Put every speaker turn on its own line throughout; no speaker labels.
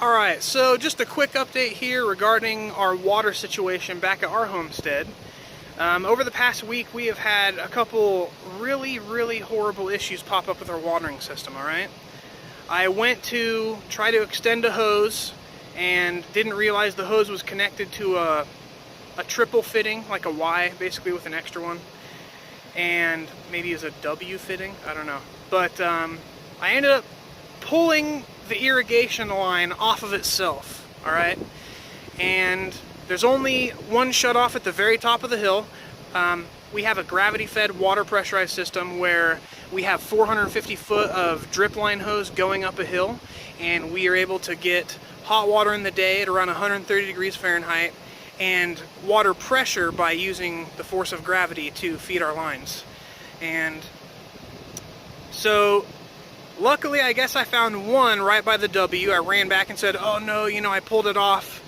Alright, so just a quick update here regarding our water situation back at our homestead. Over the past week we have had a couple really horrible issues pop up with our watering system, alright? I went to try to extend a hose and didn't realize the hose was connected to a triple fitting, like a Y basically with an extra one, and maybe as a W fitting, I don't know. But I ended up pulling the irrigation line off of itself, alright? And there's only one shut off at the very top of the hill. We have a gravity-fed water pressurized system where we have 450 foot of drip line hose going up a hill, and we are able to get hot water in the day at around 130 degrees Fahrenheit and water pressure by using the force of gravity to feed our lines. And so luckily, I guess I found one right by the W. I ran back and said, oh no, I pulled it off.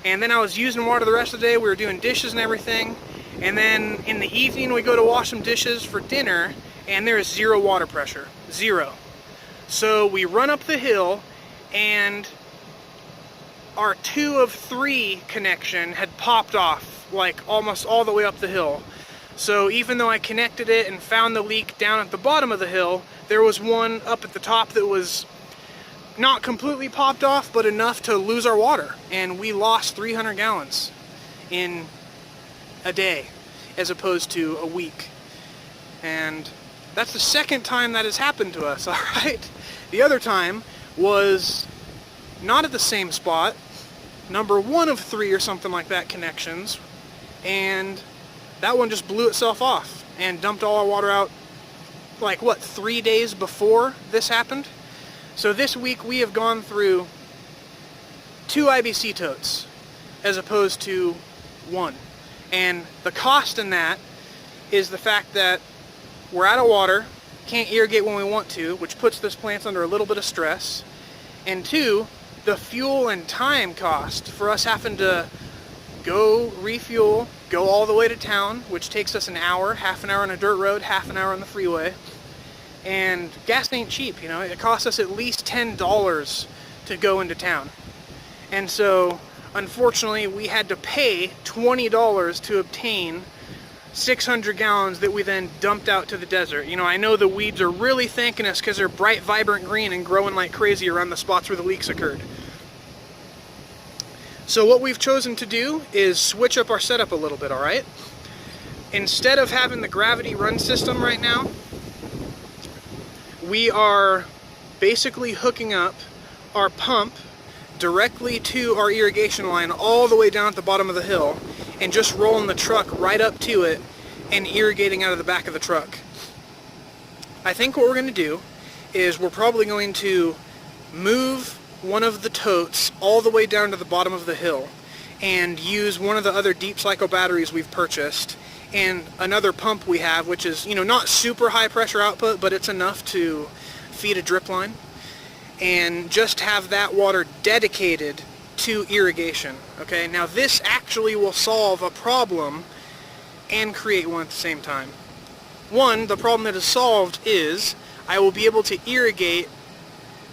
And then I was using water the rest of the day. We were doing dishes and everything. And then in the evening, we go to wash some dishes for dinner, and there is zero water pressure. Zero. So we run up the hill, and our 2 of 3 connection had popped off, like almost all the way up the hill. So even though I connected it and found the leak down at the bottom of the hill, there was one up at the top that was not completely popped off, but enough to lose our water. And we lost 300 gallons in a day, as opposed to a week. And that's the second time that has happened to us, alright? The other time was not at the same spot, number 1 of 3 or something like that connections, and that one just blew itself off and dumped all our water out, like what, 3 days before this happened? So this week we have gone through 2 IBC totes as opposed to 1. And the cost in that is the fact that we're out of water, can't irrigate when we want to, which puts this plant under a little bit of stress. And 2, the fuel and time cost for us having to go refuel, go all the way to town, which takes us an hour, half an hour on a dirt road, half an hour on the freeway. And gas ain't cheap, it costs us at least $10 to go into town. And so, unfortunately, we had to pay $20 to obtain 600 gallons that we then dumped out to the desert. I know the weeds are really thanking us because they're bright, vibrant green and growing like crazy around the spots where the leaks occurred. So what we've chosen to do is switch up our setup a little bit, alright? Instead of having the gravity run system right now, we are basically hooking up our pump directly to our irrigation line all the way down at the bottom of the hill and just rolling the truck right up to it and irrigating out of the back of the truck. I think what we're going to do is we're probably going to move one of the totes all the way down to the bottom of the hill and use one of the other deep cycle batteries we've purchased and another pump we have, which is, not super high pressure output, but it's enough to feed a drip line, and just have that water dedicated to irrigation. Okay, now this actually will solve a problem and create one at the same time. One, the problem that is solved is I will be able to irrigate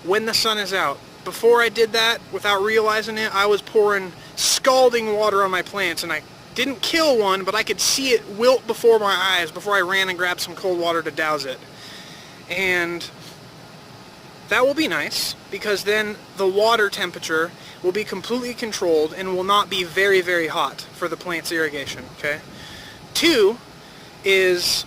when the sun is out. Before I did that, without realizing it, I was pouring scalding water on my plants, and I didn't kill one, but I could see it wilt before my eyes before I ran and grabbed some cold water to douse it. And that will be nice, because then the water temperature will be completely controlled and will not be very hot for the plant's irrigation, okay? 2 is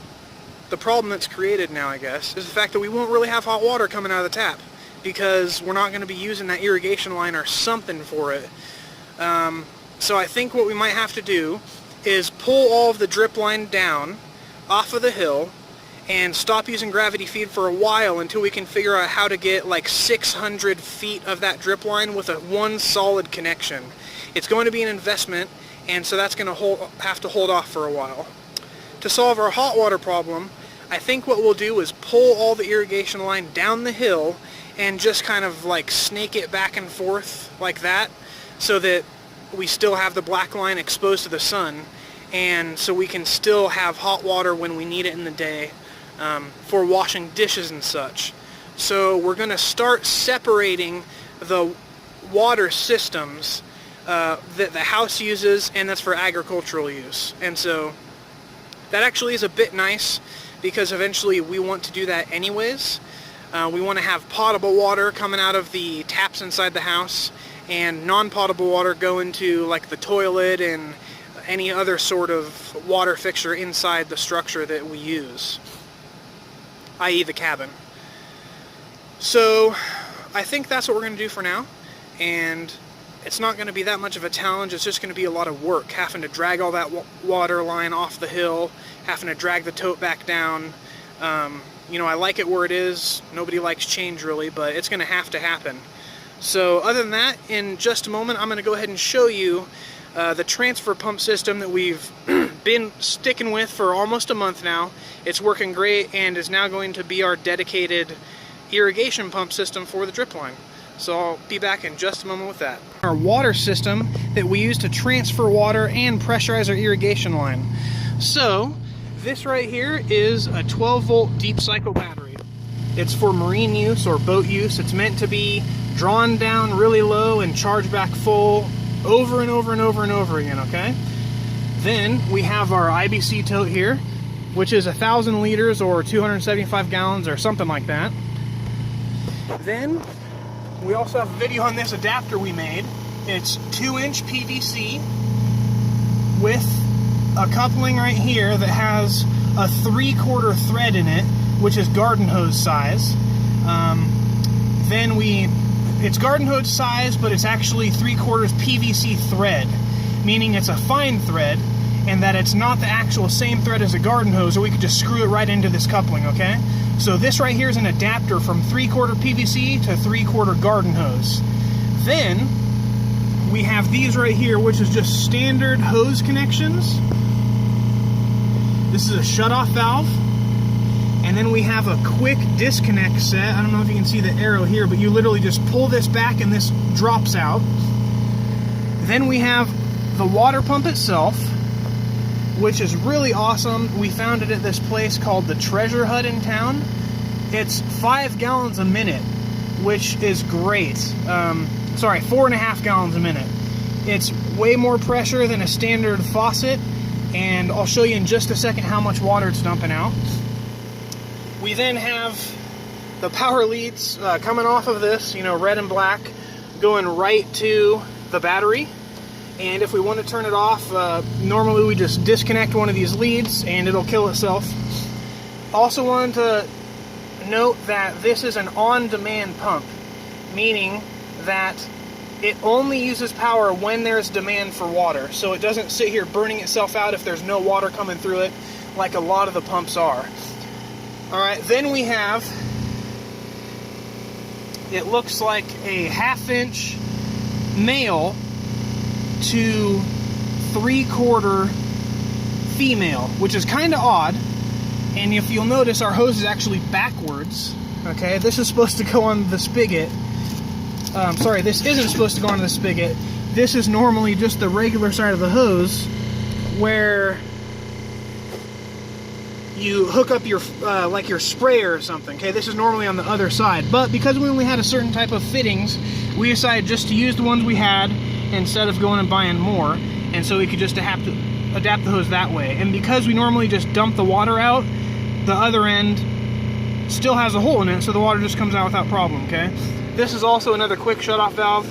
the problem that's created now, I guess, is the fact that we won't really have hot water coming out of the tap, because we're not going to be using that irrigation line or something for it. So I think what we might have to do is pull all of the drip line down off of the hill and stop using gravity feed for a while until we can figure out how to get like 600 feet of that drip line with one solid connection. It's going to be an investment, and so that's going to have to hold off for a while. To solve our hot water problem, I think what we'll do is pull all the irrigation line down the hill and just kind of like snake it back and forth like that, so that we still have the black line exposed to the sun, and so we can still have hot water when we need it in the day for washing dishes and such. So we're going to start separating the water systems that the house uses, and that's for agricultural use. And so that actually is a bit nice, because eventually we want to do that anyways. We want to have potable water coming out of the taps inside the house, and non-potable water go into like the toilet and any other sort of water fixture inside the structure that we use, i.e. the cabin. So I think that's what we're going to do for now, and it's not going to be that much of a challenge. It's just going to be a lot of work, having to drag all that water line off the hill, having to drag the tote back down. You know, I like it where it is. Nobody likes change really, but it's going to have to happen. So other than that, in just a moment, I'm going to go ahead and show you the transfer pump system that we've been sticking with for almost a month now. It's working great and is now going to be our dedicated irrigation pump system for the drip line. So I'll be back in just a moment with that. Our water system that we use to transfer water and pressurize our irrigation line. So this right here is a 12-volt deep cycle battery. It's for marine use or boat use. It's meant to be drawn down really low and charged back full over and over and over and over again, okay? Then we have our IBC tote here, which is 1,000 liters or 275 gallons or something like that. Then we also have a video on this adapter we made. It's 2-inch PVC with a coupling right here that has a 3/4 thread in it, which is garden hose size. It's garden hose size, but it's actually 3/4 PVC thread, meaning it's a fine thread, and that it's not the actual same thread as a garden hose, or we could just screw it right into this coupling, okay? So this right here is an adapter from 3/4 PVC to 3/4 garden hose. Then we have these right here, which is just standard hose connections. This is a shutoff valve. And then we have a quick disconnect set. I don't know if you can see the arrow here, but you literally just pull this back and this drops out. Then we have the water pump itself, which is really awesome. We found it at this place called the Treasure Hut in town. It's 5 gallons a minute, which is great. Sorry, 4.5 gallons a minute. It's way more pressure than a standard faucet, and I'll show you in just a second how much water it's dumping out. We then have the power leads coming off of this, you know, red and black, going right to the battery. And if we want to turn it off, normally we just disconnect one of these leads and it'll kill itself. Also wanted to note that this is an on-demand pump, meaning that it only uses power when there's demand for water. So it doesn't sit here burning itself out if there's no water coming through it, like a lot of the pumps are. Alright, then we have, it looks like a 1/2-inch male to 3/4 female, which is kind of odd. And if you'll notice, our hose is actually backwards. Okay, this is supposed to go on the spigot. Sorry, this isn't supposed to go on the spigot. This is normally just the regular side of the hose, where you hook up your like your sprayer or something. Okay, this is normally on the other side, but because we only had a certain type of fittings, we decided just to use the ones we had instead of going and buying more, and so we could just have to adapt the hose that way. And because we normally just dump the water out, the other end still has a hole in it, so the water just comes out without problem. Okay, this is also another quick shutoff valve.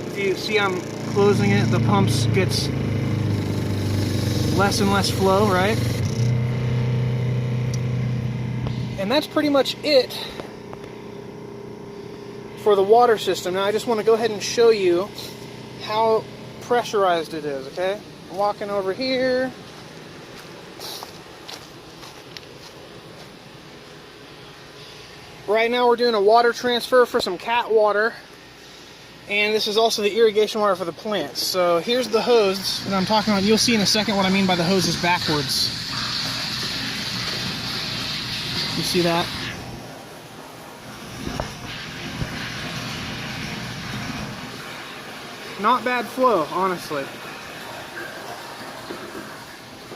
If you see I'm closing it, the pumps gets less and less flow, right? And that's pretty much it for the water system. Now I just want to go ahead and show you how pressurized it is, okay? Walking over here. Right now we're doing a water transfer for some cat water, and this is also the irrigation water for the plants. So here's the hose that I'm talking about. You'll see in a second what I mean by the hose is backwards. You see that? Not bad flow, honestly.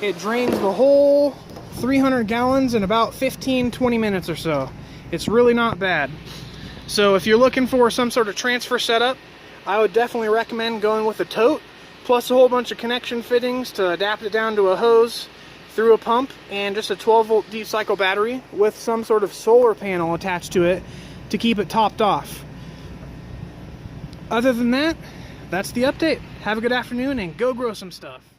It drains the whole 300 gallons in about 15-20 minutes or so. It's really not bad. So if you're looking for some sort of transfer setup, I would definitely recommend going with a tote, plus a whole bunch of connection fittings to adapt it down to a hose through a pump, and just a 12-volt deep cycle battery with some sort of solar panel attached to it to keep it topped off. Other than that, that's the update. Have a good afternoon and go grow some stuff.